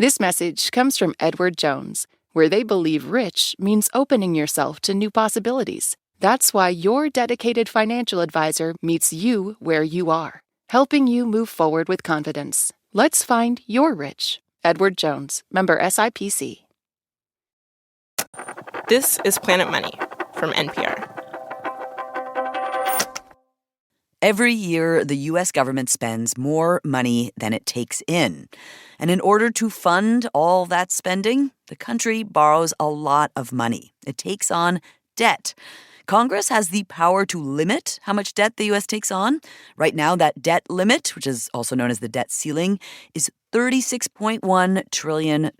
This message comes from Edward Jones, where they believe rich means opening yourself to new possibilities. That's why your dedicated financial advisor meets you where you are, helping you move forward with confidence. Let's find your rich. Edward Jones, member SIPC. This is Planet Money from NPR. Every year, the U.S. government spends more money than it takes in. And in order to fund all that spending, the country borrows a lot of money. It takes on debt. Congress has the power to limit how much debt the U.S. takes on. Right now, that debt limit, which is also known as the debt ceiling, is $36.1 trillion.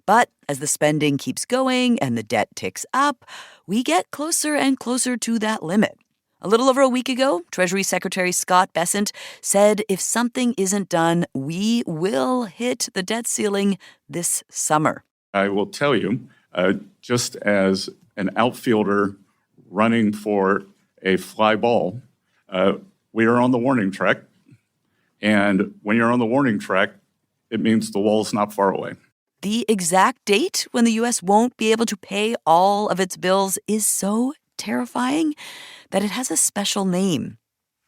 But as the spending keeps going and the debt ticks up, we get closer and closer to that limit. A little over a week ago, Treasury Secretary Scott Bessent said if something isn't done, we will hit the debt ceiling this summer. I will tell you, just as an outfielder running for a fly ball, we are on the warning track. And when you're on the warning track, it means the wall's not far away. The exact date when the U.S. won't be able to pay all of its bills is so terrifying that it has a special name,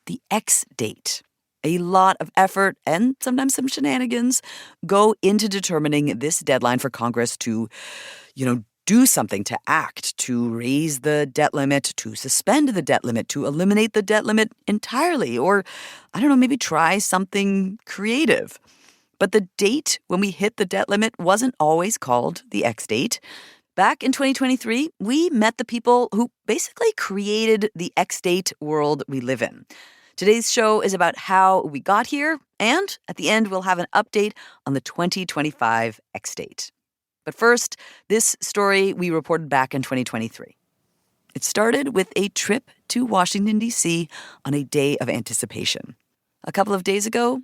the X date. A lot of effort and sometimes some shenanigans go into determining this deadline for Congress to, do something, to act, to raise the debt limit, to suspend the debt limit, to eliminate the debt limit entirely, or, maybe try something creative. But the date when we hit the debt limit wasn't always called the X date. Back in 2023, we met the people who basically created the X date world we live in. Today's show is about how we got here, and at the end, we'll have an update on the 2025 X date. But first, this story we reported back in 2023. It started with a trip to Washington, D.C. on a day of anticipation. A couple of days ago,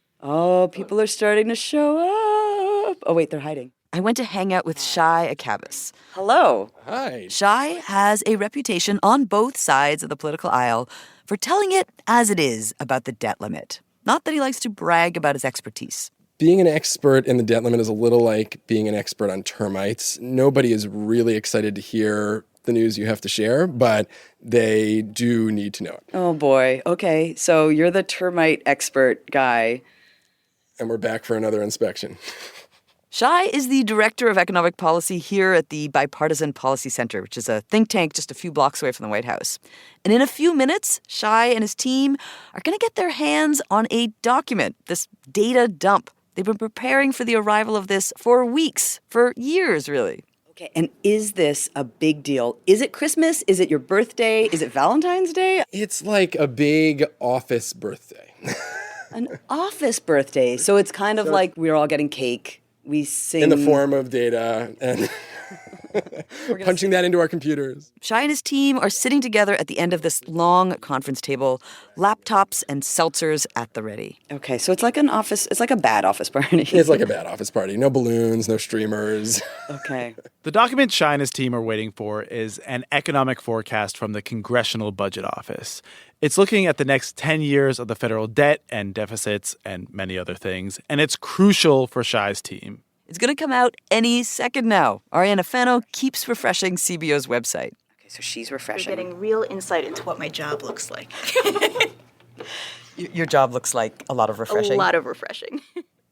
people are starting to show up. Oh, wait, they're hiding. I went to hang out with Shai Akabas. Hello. Hi. Shai has a reputation on both sides of the political aisle for telling it as it is about the debt limit. Not that he likes to brag about his expertise. Being an expert in the debt limit is a little like being an expert on termites. Nobody is really excited to hear the news you have to share, but they do need to know it. Oh, boy. Okay, so you're the termite expert guy. And we're back for another inspection. Shai is the director of economic policy here at the Bipartisan Policy Center, which is a think tank just a few blocks away from the White House. And in a few minutes, Shai and his team are going to get their hands on a document, this data dump. They've been preparing for the arrival of this for weeks, for years, really. Okay, and is this a big deal? Is it Christmas? Is it your birthday? Is it Valentine's Day? It's like a big office birthday. An office birthday. So it's kind of like we're all getting cake. We sing. In the form of data and punching that into our computers. Shai and his team are sitting together at the end of this long conference table, laptops and seltzers at the ready. Okay, so it's like an office, it's like a bad office party. It's like a bad office party. No balloons, no streamers. Okay. The document Shai and his team are waiting for is an economic forecast from the Congressional Budget Office. It's looking at the next 10 years of the federal debt and deficits and many other things, and it's crucial for Shai's team. It's going to come out any second now. Ariana Fano keeps refreshing CBO's website. Okay, so she's refreshing. You're getting real insight into what my job looks like. Your job looks like a lot of refreshing. A lot of refreshing.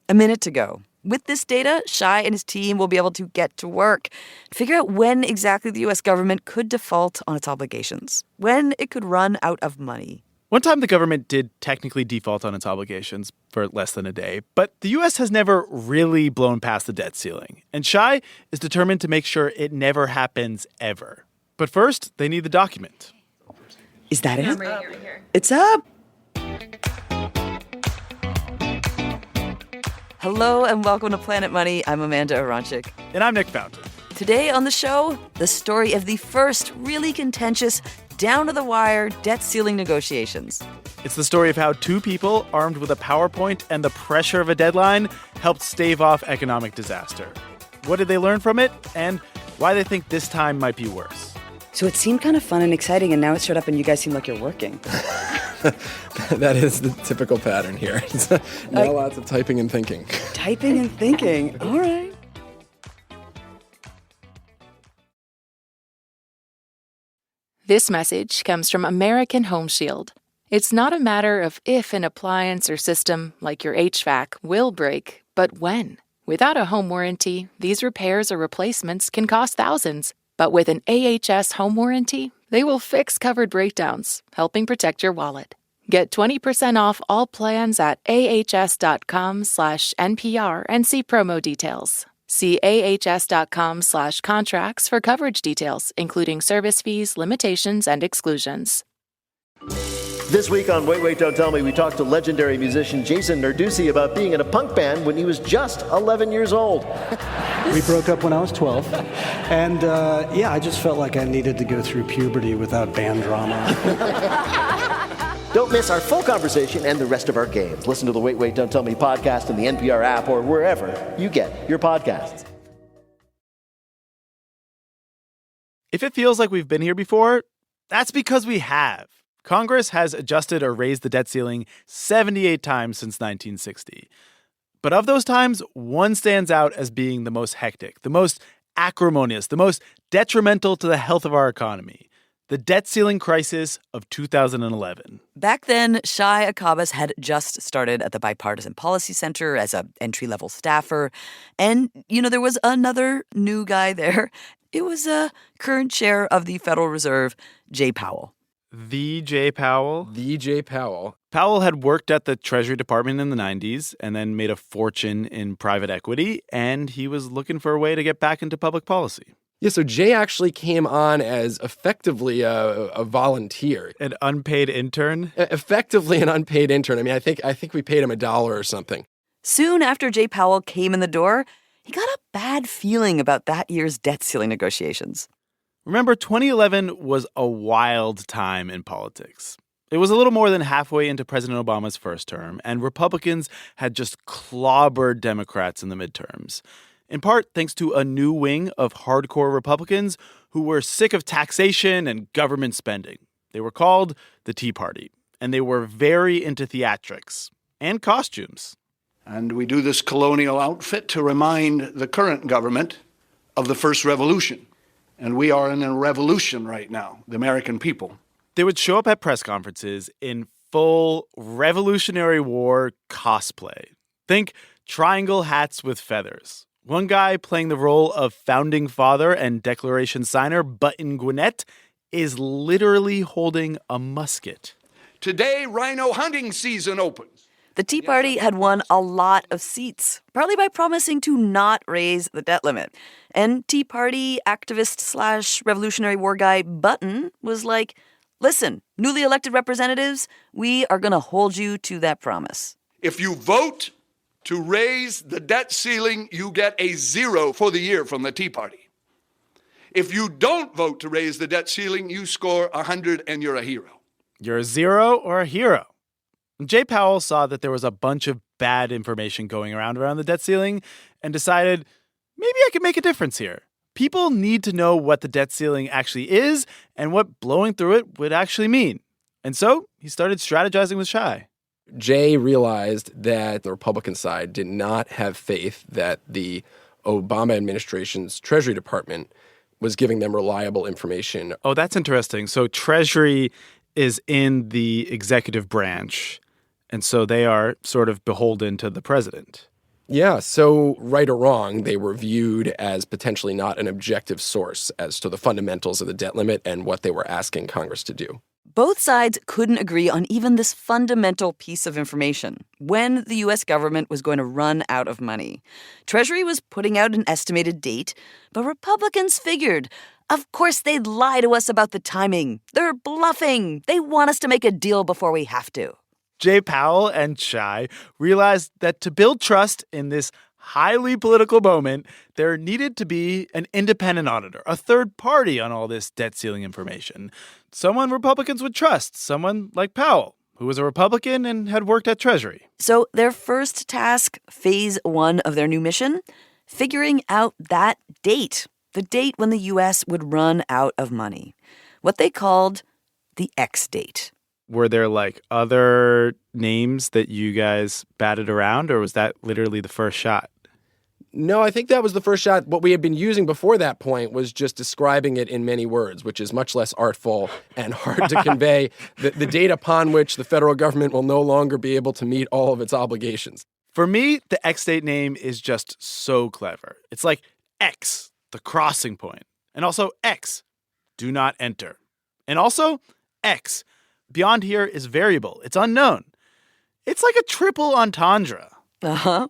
A minute to go. With this data, Shai and his team will be able to get to work, figure out when exactly the U.S. government could default on its obligations, when it could run out of money. One time the government did technically default on its obligations for less than a day, but the U.S. has never really blown past the debt ceiling, and Shai is determined to make sure it never happens ever. But first, they need the document. Is that it? I'm right here. It's up! Hello and welcome to Planet Money. I'm Amanda Aronchik. And I'm Nick Fountain. Today on the show, the story of the first really contentious, down-to-the-wire debt ceiling negotiations. It's the story of how two people armed with a PowerPoint and the pressure of a deadline helped stave off economic disaster. What did they learn from it, and why they think this time might be worse. So it seemed kind of fun and exciting, and now it showed up and you guys seem like you're working. That is the typical pattern here. Now lots of typing and thinking. Typing and thinking. All right. This message comes from American Home Shield. It's not a matter of if an appliance or system, like your HVAC, will break, but when. Without a home warranty, these repairs or replacements can cost thousands. But with an AHS home warranty, they will fix covered breakdowns, helping protect your wallet. Get 20% off all plans at ahs.com/NPR and see promo details. See ahs.com/contracts for coverage details, including service fees, limitations, and exclusions. This week on Wait, Wait, Don't Tell Me, we talked to legendary musician Jason Narducy about being in a punk band when he was just 11 years old. We broke up when I was 12. And I just felt like I needed to go through puberty without band drama. Don't miss our full conversation and the rest of our games. Listen to the Wait, Wait, Don't Tell Me podcast in the NPR app or wherever you get your podcasts. If it feels like we've been here before, that's because we have. Congress has adjusted or raised the debt ceiling 78 times since 1960. But of those times, one stands out as being the most hectic, the most acrimonious, the most detrimental to the health of our economy. The debt ceiling crisis of 2011. Back then, Shai Akabas had just started at the Bipartisan Policy Center as an entry-level staffer. And, there was another new guy there. It was a current chair of the Federal Reserve, Jay Powell. The Jay Powell? The Jay Powell. Powell had worked at the Treasury Department in the 90s and then made a fortune in private equity, and he was looking for a way to get back into public policy. Yeah, so Jay actually came on as effectively a volunteer. An unpaid intern? Effectively an unpaid intern. I mean, I think we paid him $1 or something. Soon after Jay Powell came in the door, he got a bad feeling about that year's debt ceiling negotiations. Remember, 2011 was a wild time in politics. It was a little more than halfway into President Obama's first term, and Republicans had just clobbered Democrats in the midterms. In part thanks to a new wing of hardcore Republicans who were sick of taxation and government spending. They were called the Tea Party, and they were very into theatrics and costumes. And we do this colonial outfit to remind the current government of the first revolution. And we are in a revolution right now, the American people. They would show up at press conferences in full Revolutionary War cosplay. Think triangle hats with feathers. One guy playing the role of founding father and Declaration signer, Button Gwinnett, is literally holding a musket. Today, rhino hunting season opens. The Tea Party had won a lot of seats, partly by promising to not raise the debt limit. And Tea Party activist / Revolutionary War guy Button was like, listen, newly elected representatives, we are going to hold you to that promise. If you vote to raise the debt ceiling, you get a 0 for the year from the Tea Party. If you don't vote to raise the debt ceiling, you score 100 and you're a hero. You're a 0 or a hero. Jay Powell saw that there was a bunch of bad information going around the debt ceiling and decided, maybe I could make a difference here. People need to know what the debt ceiling actually is and what blowing through it would actually mean. And so he started strategizing with Shai. Jay realized that the Republican side did not have faith that the Obama administration's Treasury Department was giving them reliable information. Oh, that's interesting. So Treasury is in the executive branch, and so they are sort of beholden to the president. Yeah, so right or wrong, they were viewed as potentially not an objective source as to the fundamentals of the debt limit and what they were asking Congress to do. Both sides couldn't agree on even this fundamental piece of information, when the U.S. government was going to run out of money. Treasury was putting out an estimated date, but Republicans figured, of course they'd lie to us about the timing. They're bluffing. They want us to make a deal before we have to. Jay Powell and Shai realized that to build trust in this highly political moment, there needed to be an independent auditor, a third party on all this debt ceiling information. Someone Republicans would trust, someone like Powell, who was a Republican and had worked at Treasury. So their first task, phase 1 of their new mission, figuring out that date, the date when the U.S. would run out of money, what they called the X date. were there like other names that you guys batted around, or was that literally the first shot? No, I think that was the first shot. What we had been using before that point was just describing it in many words, which is much less artful and hard to convey the date upon which the federal government will no longer be able to meet all of its obligations. For me, the X state name is just so clever. It's like X, the crossing point, and also X, do not enter. And also X, beyond here is variable. It's unknown. It's like a triple entendre. Uh-huh.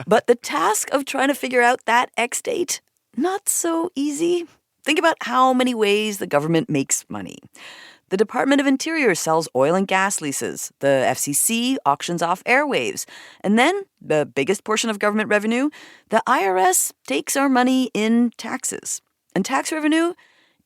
But the task of trying to figure out that X date, not so easy. Think about how many ways the government makes money. The Department of Interior sells oil and gas leases. The FCC auctions off airwaves. And then, the biggest portion of government revenue, the IRS takes our money in taxes. And tax revenue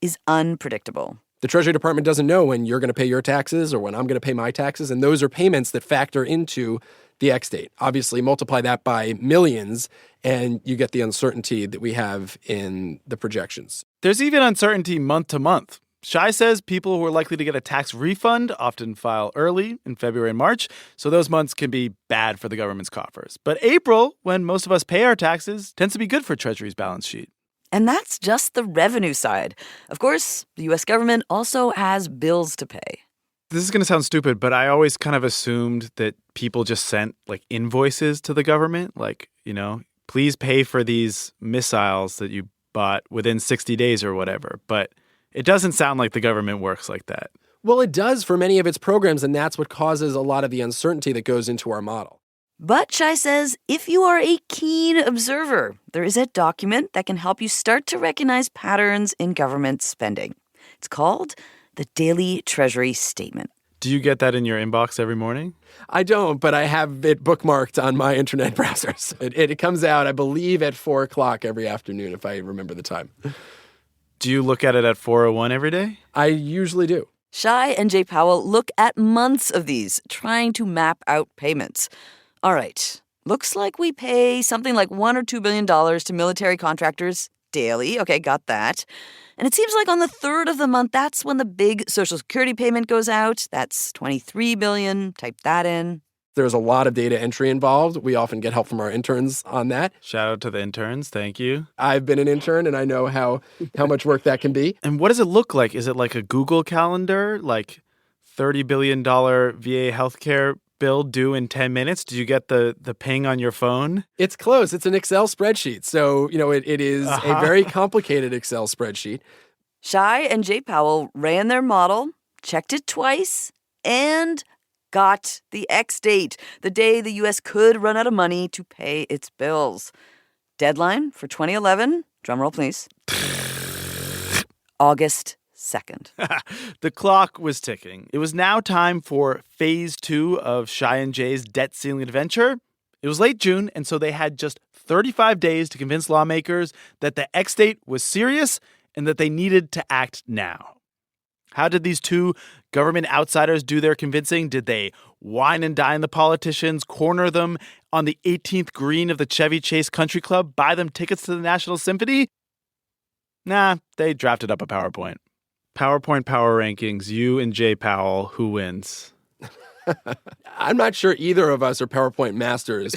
is unpredictable. The Treasury Department doesn't know when you're going to pay your taxes or when I'm going to pay my taxes, and those are payments that factor into the X date. Obviously, multiply that by millions, and you get the uncertainty that we have in the projections. There's even uncertainty month to month. Shai says people who are likely to get a tax refund often file early in February and March, so those months can be bad for the government's coffers. But April, when most of us pay our taxes, tends to be good for Treasury's balance sheet. And that's just the revenue side. Of course, the U.S. government also has bills to pay. This is going to sound stupid, but I always kind of assumed that people just sent like invoices to the government, like, please pay for these missiles that you bought within 60 days or whatever. But it doesn't sound like the government works like that. Well, it does for many of its programs, and that's what causes a lot of the uncertainty that goes into our model. But Shai says if you are a keen observer, there is a document that can help you start to recognize patterns in government spending. It's called the Daily Treasury Statement. Do you get that in your inbox every morning? I don't, but I have it bookmarked on my internet browsers. It comes out, I believe, at 4 o'clock every afternoon, if I remember the time. Do you look at it at 4:01 every day? I usually do. Shai and Jay Powell look at months of these, trying to map out payments. All right, looks like we pay something like $1 or $2 billion to military contractors daily. Okay, got that. And it seems like on the 3rd of the month, that's when the big Social Security payment goes out. That's $23 billion. Type that in. There's a lot of data entry involved. We often get help from our interns on that. Shout out to the interns. Thank you. I've been an intern, and I know how much work that can be. And what does it look like? Is it like a Google Calendar, like $30 billion VA healthcare bill due in 10 minutes? Did you get the ping on your phone? It's close. It's an Excel spreadsheet. So, it is a very complicated Excel spreadsheet. Shai and Jay Powell ran their model, checked it twice, and got the X date, the day the U.S. could run out of money to pay its bills. Deadline for 2011, drumroll please, August 2nd. The clock was ticking. It was now time for phase 2 of Shai and Jay's debt ceiling adventure. It was late June, and so they had just 35 days to convince lawmakers that the X date was serious and that they needed to act now. How did these two government outsiders do their convincing? Did they wine and dine the politicians, corner them on the 18th green of the Chevy Chase Country Club, buy them tickets to the National Symphony? Nah, they drafted up a PowerPoint. PowerPoint power rankings, you and Jay Powell, who wins? I'm not sure either of us are PowerPoint masters.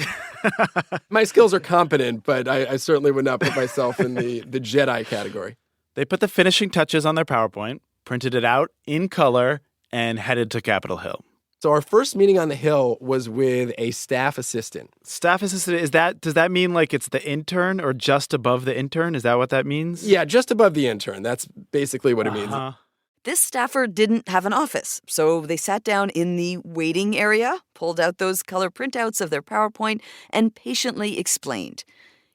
My skills are competent, but I certainly would not put myself in the Jedi category. They put the finishing touches on their PowerPoint, printed it out in color, and headed to Capitol Hill. So our first meeting on the Hill was with a staff assistant. Staff assistant, does that mean like it's the intern or just above the intern? Is that what that means? Yeah, just above the intern. That's basically what it means. This staffer didn't have an office, so they sat down in the waiting area, pulled out those color printouts of their PowerPoint, and patiently explained.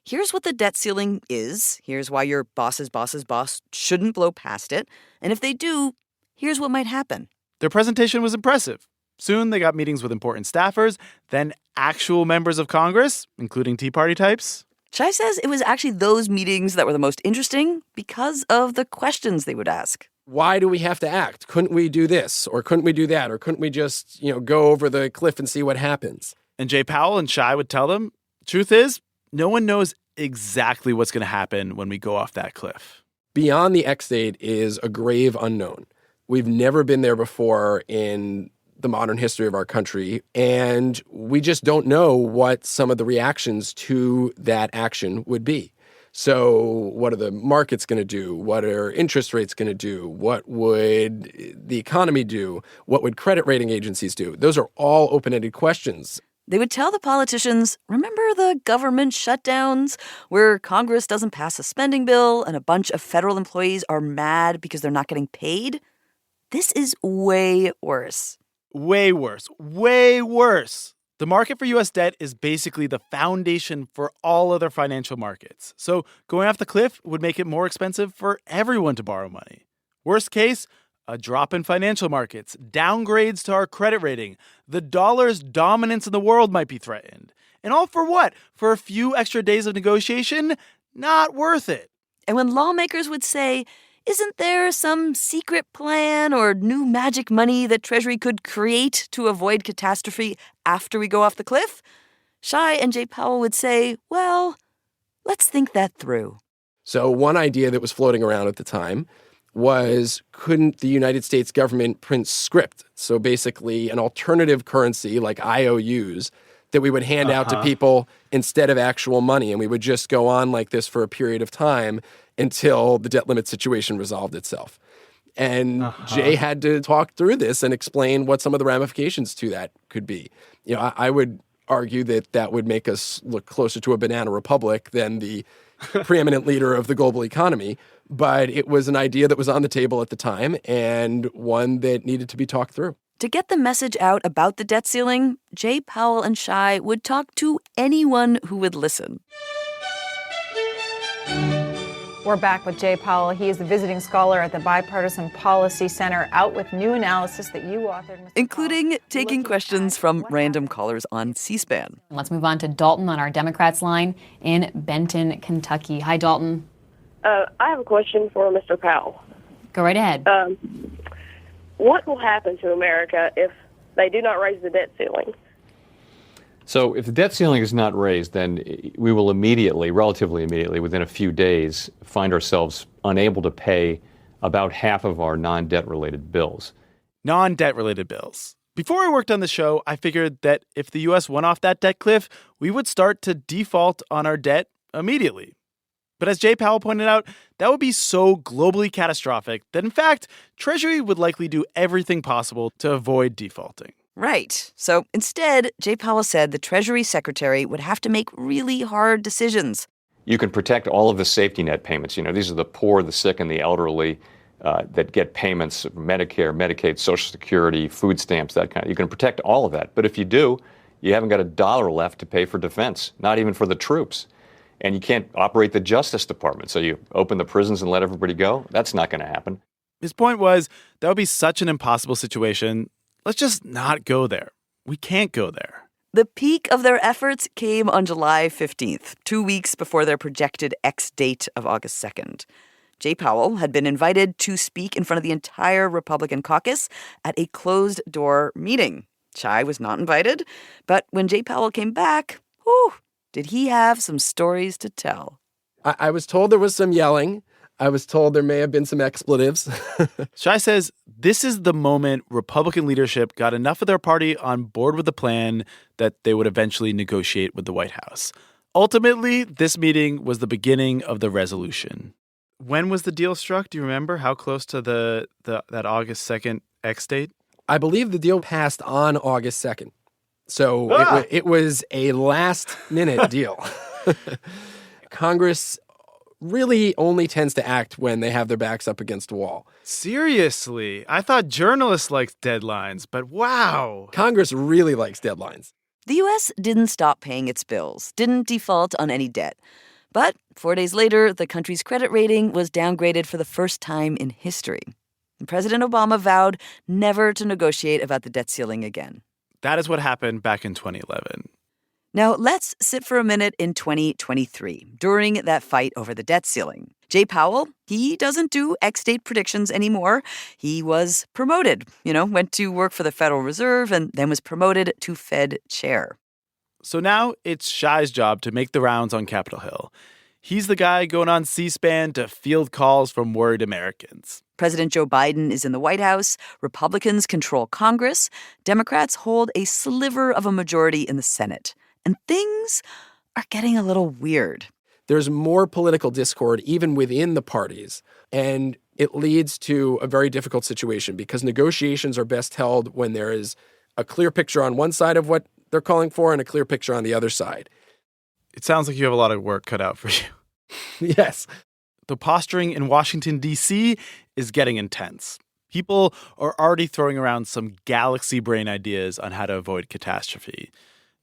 Here's what the debt ceiling is. Here's why your boss's boss's boss shouldn't blow past it. And if they do, here's what might happen. Their presentation was impressive. Soon they got meetings with important staffers, then actual members of Congress, including Tea Party types. Shai says it was actually those meetings that were the most interesting because of the questions they would ask. Why do we have to act? Couldn't we do this? Or couldn't we do that? Or couldn't we just, go over the cliff and see what happens? And Jay Powell and Shai would tell them, truth is, no one knows exactly what's going to happen when we go off that cliff. Beyond the X date is a grave unknown. We've never been there before in the modern history of our country, and we just don't know what some of the reactions to that action would be. So what are the markets going to do? What are interest rates going to do? What would the economy do? What would credit rating agencies do? Those are all open-ended questions. They would tell the politicians, remember the government shutdowns where Congress doesn't pass a spending bill and a bunch of federal employees are mad because they're not getting paid? This is way worse. Way worse. Way worse. The market for U.S. debt is basically the foundation for all other financial markets. So going off the cliff would make it more expensive for everyone to borrow money. Worst case, a drop in financial markets, downgrades to our credit rating, the dollar's dominance in the world might be threatened. And all for what? For a few extra days of negotiation? Not worth it. And when lawmakers would say, isn't there some secret plan or new magic money that Treasury could create to avoid catastrophe after we go off the cliff? Shai and Jay Powell would say, well, let's think that through. So one idea that was floating around at the time was, couldn't the United States government print script? So basically an alternative currency like IOUs that we would hand out to people instead of actual money. And we would just go on like this for a period of time until the debt limit situation resolved itself. And Jay had to talk through this and explain what some of the ramifications to that could be. You know, I would argue that that would make us look closer to a banana republic than the preeminent leader of the global economy. But it was an idea that was on the table at the time and one that needed to be talked through. To get the message out about the debt ceiling, Jay Powell and Shai would talk to anyone who would listen. We're back with Jay Powell. He is the visiting scholar at the Bipartisan Policy Center, out with new analysis that you authored, Mr. Including Powell, taking questions from random callers on C-SPAN. Let's move on to Dalton on our Democrats line in Benton, Kentucky. Hi, Dalton. I have a question for Mr. Powell. Go right ahead. What will happen to America if they do not raise the debt ceiling? So if the debt ceiling is not raised, then we will immediately, relatively immediately, within a few days, find ourselves unable to pay about half of our non-debt-related bills. Non-debt-related bills. Before I worked on the show, I figured that if the U.S. went off that debt cliff, we would start to default on our debt immediately. But as Jay Powell pointed out, that would be so globally catastrophic that, in fact, Treasury would likely do everything possible to avoid defaulting. Right. So instead, Jay Powell said the Treasury Secretary would have to make really hard decisions. You can protect all of the safety net payments. You know, these are the poor, the sick, and the elderly that get payments, Medicare, Medicaid, Social Security, food stamps, that kind of. You can protect all of that. But if you do, you haven't got a dollar left to pay for defense, not even for the troops. And you can't operate the Justice Department. So you open the prisons and let everybody go? That's not going to happen. His point was that would be such an impossible situation. Let's just not go there. We can't go there. The peak of their efforts came on July 15th, 2 weeks before their projected X date of August 2nd. Jay Powell had been invited to speak in front of the entire Republican caucus at a closed-door meeting. Shai was not invited, but when Jay Powell came back, did he have some stories to tell. I was told there was some yelling. I was told there may have been some expletives. Shai says this is the moment Republican leadership got enough of their party on board with the plan that they would eventually negotiate with the White House. Ultimately, this meeting was the beginning of the resolution. When was the deal struck? Do you remember how close to that August 2nd X date? I believe the deal passed on August 2nd. So it was a last-minute deal. Congress really only tends to act when they have their backs up against a wall. Seriously? I thought journalists liked deadlines, but wow. Congress really likes deadlines. The U.S. didn't stop paying its bills, didn't default on any debt. But 4 days later, the country's credit rating was downgraded for the first time in history. And President Obama vowed never to negotiate about the debt ceiling again. That is what happened back in 2011. Now, let's sit for a minute in 2023, during that fight over the debt ceiling. Jay Powell, he doesn't do X-date predictions anymore. He was promoted, went to work for the Federal Reserve and then was promoted to Fed chair. So now it's Shai's job to make the rounds on Capitol Hill. He's the guy going on C-SPAN to field calls from worried Americans. President Joe Biden is in the White House. Republicans control Congress. Democrats hold a sliver of a majority in the Senate. And things are getting a little weird. There's more political discord even within the parties, and it leads to a very difficult situation because negotiations are best held when there is a clear picture on one side of what they're calling for and a clear picture on the other side. It sounds like you have a lot of work cut out for you. Yes. The posturing in Washington, D.C. is getting intense. People are already throwing around some galaxy brain ideas on how to avoid catastrophe.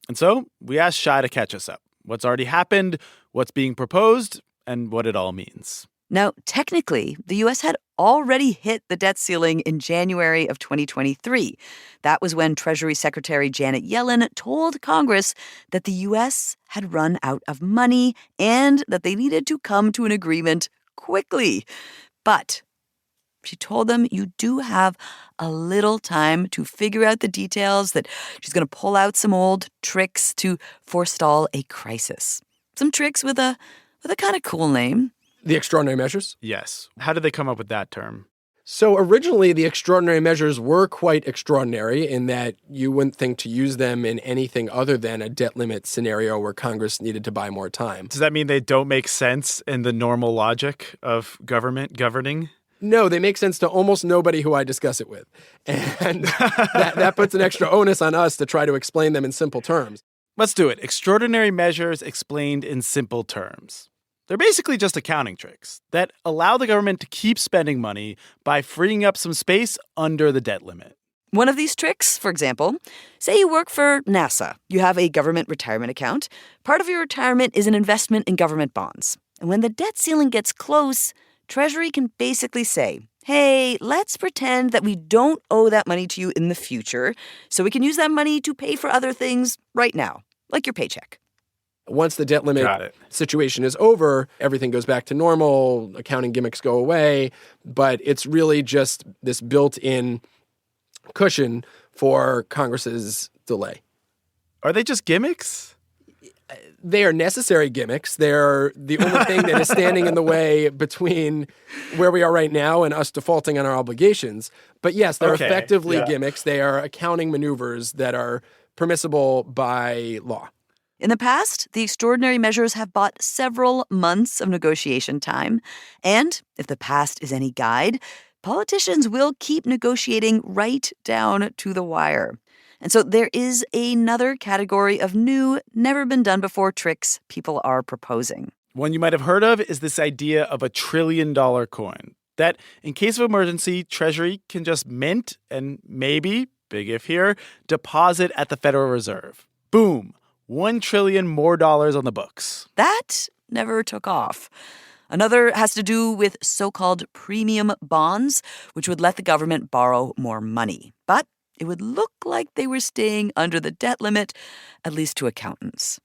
And so we asked Shai to catch us up. What's already happened, what's being proposed, and what it all means. Now, technically, the U.S. had already hit the debt ceiling in January of 2023. That was when Treasury Secretary Janet Yellen told Congress that the U.S. had run out of money and that they needed to come to an agreement quickly. But she told them you do have a little time to figure out the details, that she's going to pull out some old tricks to forestall a crisis. Some tricks with a kind of cool name. The extraordinary measures? Yes. How did they come up with that term? So originally, the extraordinary measures were quite extraordinary in that you wouldn't think to use them in anything other than a debt limit scenario where Congress needed to buy more time. Does that mean they don't make sense in the normal logic of government governing? No, they make sense to almost nobody who I discuss it with. And that puts an extra onus on us to try to explain them in simple terms. Let's do it. Extraordinary measures explained in simple terms. They're basically just accounting tricks that allow the government to keep spending money by freeing up some space under the debt limit. One of these tricks, for example, say you work for NASA. You have a government retirement account. Part of your retirement is an investment in government bonds. And when the debt ceiling gets close, Treasury can basically say, hey, let's pretend that we don't owe that money to you in the future, so we can use that money to pay for other things right now, like your paycheck. Once the debt limit situation is over, everything goes back to normal, accounting gimmicks go away, but it's really just this built-in cushion for Congress's delay. Are they just gimmicks? They are necessary gimmicks. They're the only thing that is standing in the way between where we are right now and us defaulting on our obligations. But yes, they're effectively gimmicks. They are accounting maneuvers that are permissible by law. In the past, the extraordinary measures have bought several months of negotiation time. And if the past is any guide, politicians will keep negotiating right down to the wire. And so there is another category of new, never-been-done-before tricks people are proposing. One you might have heard of is this idea of a $1 trillion coin. That, in case of emergency, Treasury can just mint and maybe, big if here, deposit at the Federal Reserve. Boom. $1 trillion more dollars on the books. That never took off. Another has to do with so-called premium bonds, which would let the government borrow more money. But it would look like they were staying under the debt limit, at least to accountants.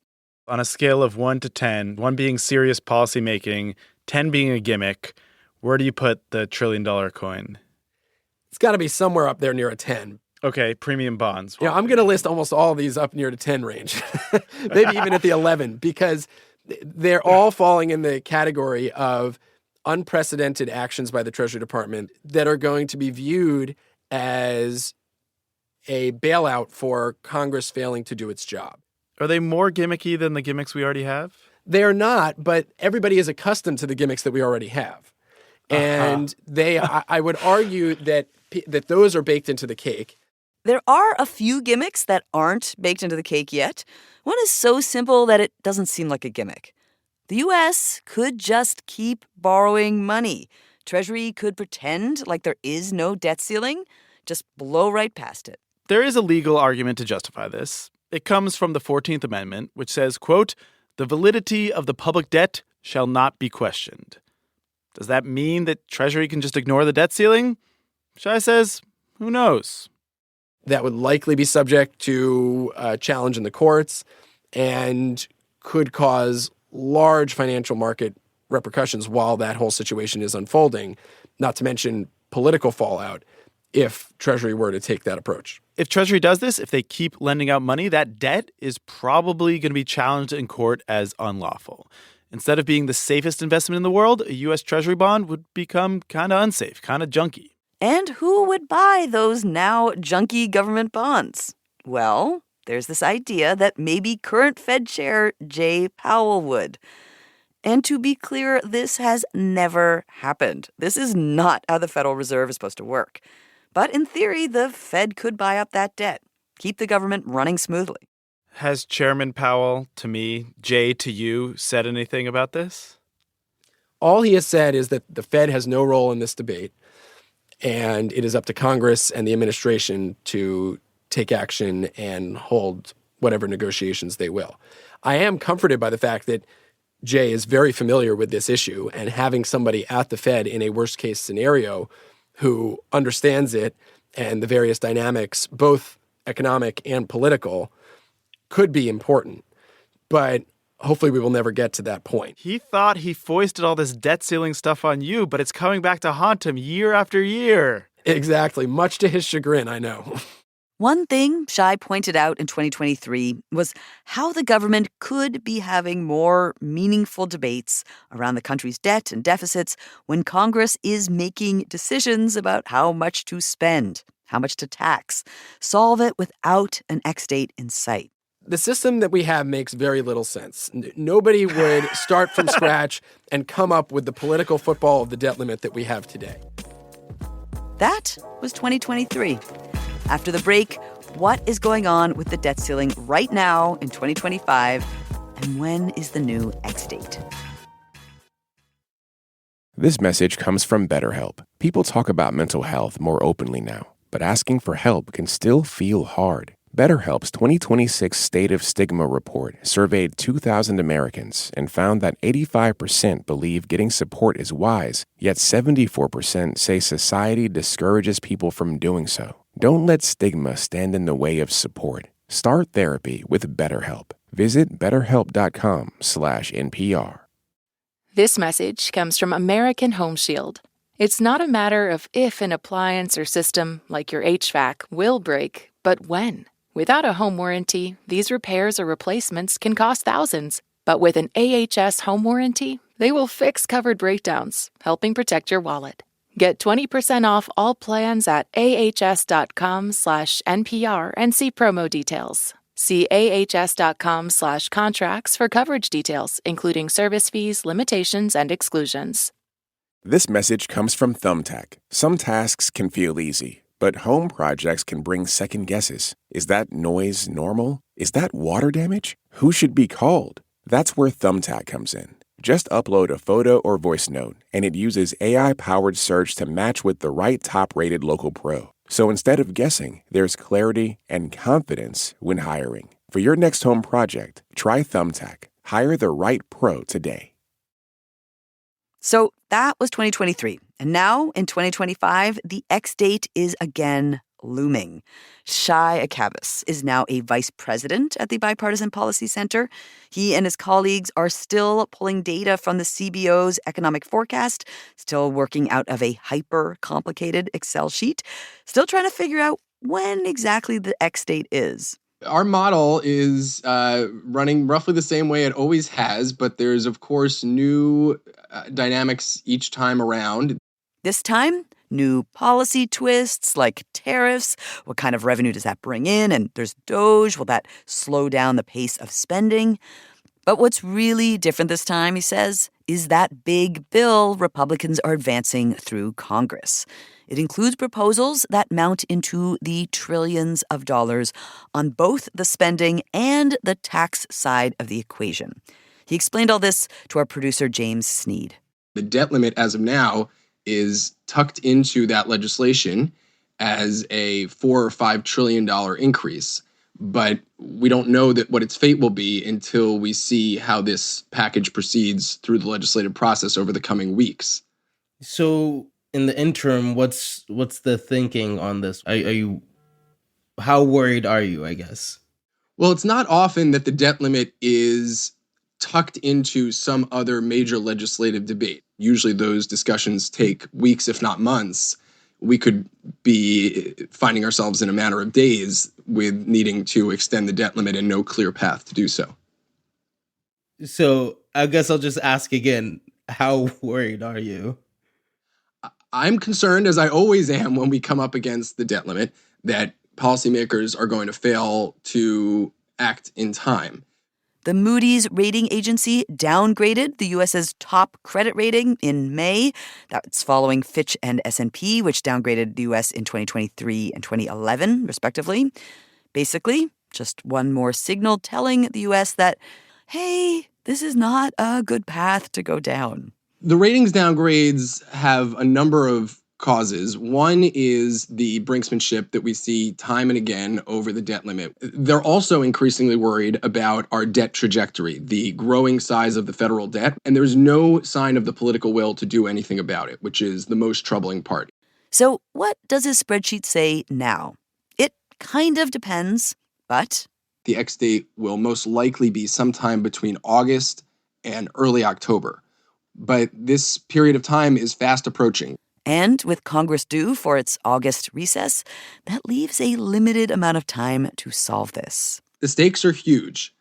On a scale of 1 to 10, 1 being serious policymaking, 10 being a gimmick, where do you put the $1 trillion coin? It's got to be somewhere up there near a 10. Okay, premium bonds. Yeah, I'm going to list almost all of these up near the 10 range, maybe even at the 11, because they're all falling in the category of unprecedented actions by the Treasury Department that are going to be viewed as a bailout for Congress failing to do its job. Are they more gimmicky than the gimmicks we already have? They are not, but everybody is accustomed to the gimmicks that we already have. And I would argue that those are baked into the cake. There are a few gimmicks that aren't baked into the cake yet. One is so simple that it doesn't seem like a gimmick. The U.S. could just keep borrowing money. Treasury could pretend like there is no debt ceiling, just blow right past it. There is a legal argument to justify this. It comes from the 14th Amendment, which says, quote, "The validity of the public debt shall not be questioned." Does that mean that Treasury can just ignore the debt ceiling? Shai says, who knows? That would likely be subject to challenge in the courts and could cause large financial market repercussions while that whole situation is unfolding, not to mention political fallout if Treasury were to take that approach. If Treasury does this, if they keep lending out money, that debt is probably going to be challenged in court as unlawful. Instead of being the safest investment in the world, a U.S. Treasury bond would become kind of unsafe, kind of junky. And who would buy those now junky government bonds? Well, there's this idea that maybe current Fed Chair Jay Powell would. And to be clear, this has never happened. This is not how the Federal Reserve is supposed to work. But in theory, the Fed could buy up that debt, keep the government running smoothly. Has Chairman Powell, to me, Jay to you, said anything about this? All he has said is that the Fed has no role in this debate, and it is up to Congress and the administration to take action and hold whatever negotiations they will. I am comforted by the fact that Jay is very familiar with this issue, and having somebody at the Fed in a worst-case scenario who understands it and the various dynamics, both economic and political, could be important. But hopefully we will never get to that point. He thought he foisted all this debt ceiling stuff on you, but it's coming back to haunt him year after year. Exactly. Much to his chagrin, I know. One thing Shai pointed out in 2023 was how the government could be having more meaningful debates around the country's debt and deficits when Congress is making decisions about how much to spend, how much to tax, solve it without an X date in sight. The system that we have makes very little sense. Nobody would start from scratch and come up with the political football of the debt limit that we have today. That was 2023. After the break, what is going on with the debt ceiling right now in 2025, and when is the new X date? This message comes from BetterHelp. People talk about mental health more openly now, but asking for help can still feel hard. BetterHelp's 2026 State of Stigma report surveyed 2,000 Americans and found that 85% believe getting support is wise, yet 74% say society discourages people from doing so. Don't let stigma stand in the way of support. Start therapy with BetterHelp. Visit BetterHelp.com/NPR. This message comes from American Home Shield. It's not a matter of if an appliance or system, like your HVAC, will break, but when. Without a home warranty, these repairs or replacements can cost thousands. But with an AHS home warranty, they will fix covered breakdowns, helping protect your wallet. Get 20% off all plans at ahs.com/NPR and see promo details. See ahs.com/contracts for coverage details, including service fees, limitations, and exclusions. This message comes from Thumbtack. Some tasks can feel easy, but home projects can bring second guesses. Is that noise normal? Is that water damage? Who should be called? That's where Thumbtack comes in. Just upload a photo or voice note, and it uses AI-powered search to match with the right top-rated local pro. So instead of guessing, there's clarity and confidence when hiring. For your next home project, try Thumbtack. Hire the right pro today. So that was 2023. And now in 2025, the X date is again looming. Shai Akabas is now a vice president at the Bipartisan Policy Center. He and his colleagues are still pulling data from the CBO's economic forecast, still working out of a hyper-complicated Excel sheet, still trying to figure out when exactly the X date is. Our model is running roughly the same way it always has, but there's, of course, new dynamics each time around. This time, new policy twists like tariffs. What kind of revenue does that bring in? And there's DOGE. Will that slow down the pace of spending? But what's really different this time, he says, is that big bill Republicans are advancing through Congress. It includes proposals that mount into the trillions of dollars on both the spending and the tax side of the equation. He explained all this to our producer, James Sneed. The debt limit as of now is tucked into that legislation as a $4 or $5 trillion increase. But we don't know that what its fate will be until we see how this package proceeds through the legislative process over the coming weeks. So in the interim, what's the thinking on this? How worried are you, I guess? Well, it's not often that the debt limit is tucked into some other major legislative debate. Usually those discussions take weeks, if not months. We could be finding ourselves in a matter of days with needing to extend the debt limit and no clear path to do so. So I guess I'll just ask again, how worried are you? I'm concerned, as I always am when we come up against the debt limit, that policymakers are going to fail to act in time. The Moody's rating agency downgraded the U.S.'s top credit rating in May. That's following Fitch and S&P, which downgraded the U.S. in 2023 and 2011, respectively. Basically, just one more signal telling the U.S. that, hey, this is not a good path to go down. The ratings downgrades have a number of causes. One is the brinksmanship that we see time and again over the debt limit. They're also increasingly worried about our debt trajectory, the growing size of the federal debt, and there's no sign of the political will to do anything about it, which is the most troubling part. So what does his spreadsheet say now? It kind of depends, but the ex-date will most likely be sometime between August and early October. But this period of time is fast approaching. And with Congress due for its August recess, that leaves a limited amount of time to solve this. The stakes are huge.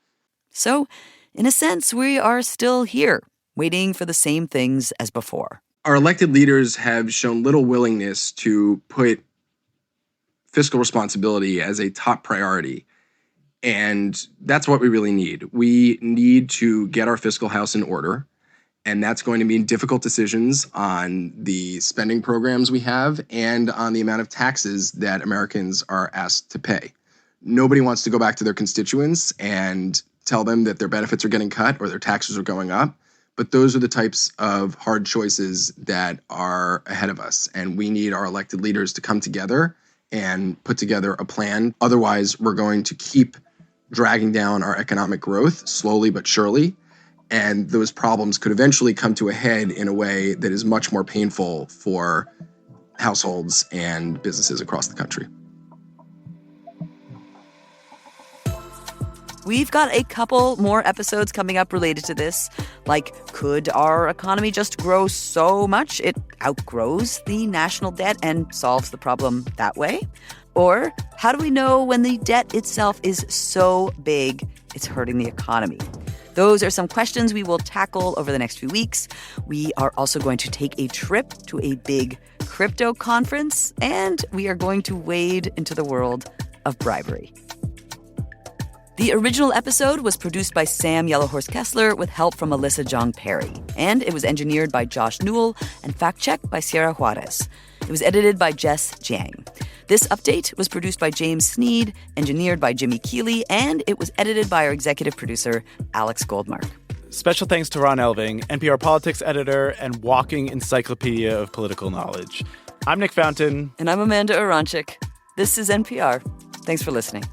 So, in a sense, we are still here, waiting for the same things as before. Our elected leaders have shown little willingness to put fiscal responsibility as a top priority. And that's what we really need. We need to get our fiscal house in order. And that's going to mean difficult decisions on the spending programs we have and on the amount of taxes that Americans are asked to pay. Nobody wants to go back to their constituents and tell them that their benefits are getting cut or their taxes are going up. But those are the types of hard choices that are ahead of us. And we need our elected leaders to come together and put together a plan. Otherwise, we're going to keep dragging down our economic growth slowly but surely. And those problems could eventually come to a head in a way that is much more painful for households and businesses across the country. We've got a couple more episodes coming up related to this, like could our economy just grow so much it outgrows the national debt and solves the problem that way? Or how do we know when the debt itself is so big it's hurting the economy? Those are some questions we will tackle over the next few weeks. We are also going to take a trip to a big crypto conference, and we are going to wade into the world of bribery. The original episode was produced by Sam Yellowhorse Kessler with help from Alyssa Jong Perry, and it was engineered by Josh Newell and fact-checked by Sierra Juarez. It was edited by Jess Jiang. This update was produced by James Sneed, engineered by Jimmy Keeley, and it was edited by our executive producer, Alex Goldmark. Special thanks to Ron Elving, NPR politics editor and walking encyclopedia of political knowledge. I'm Nick Fountain. And I'm Amanda Aronchik. This is NPR. Thanks for listening.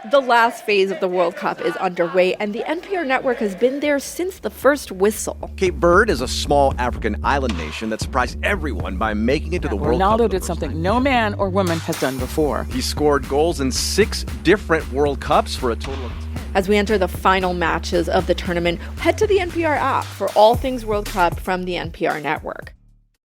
The last phase of the World Cup is underway, and the NPR network has been there since the first whistle. Cape Verde is a small African island nation that surprised everyone by making it to the World Cup. Ronaldo did something no man or woman has done before. He scored goals in 6 different World Cups for a total of 10. As we enter the final matches of the tournament, head to the NPR app for all things World Cup from the NPR network.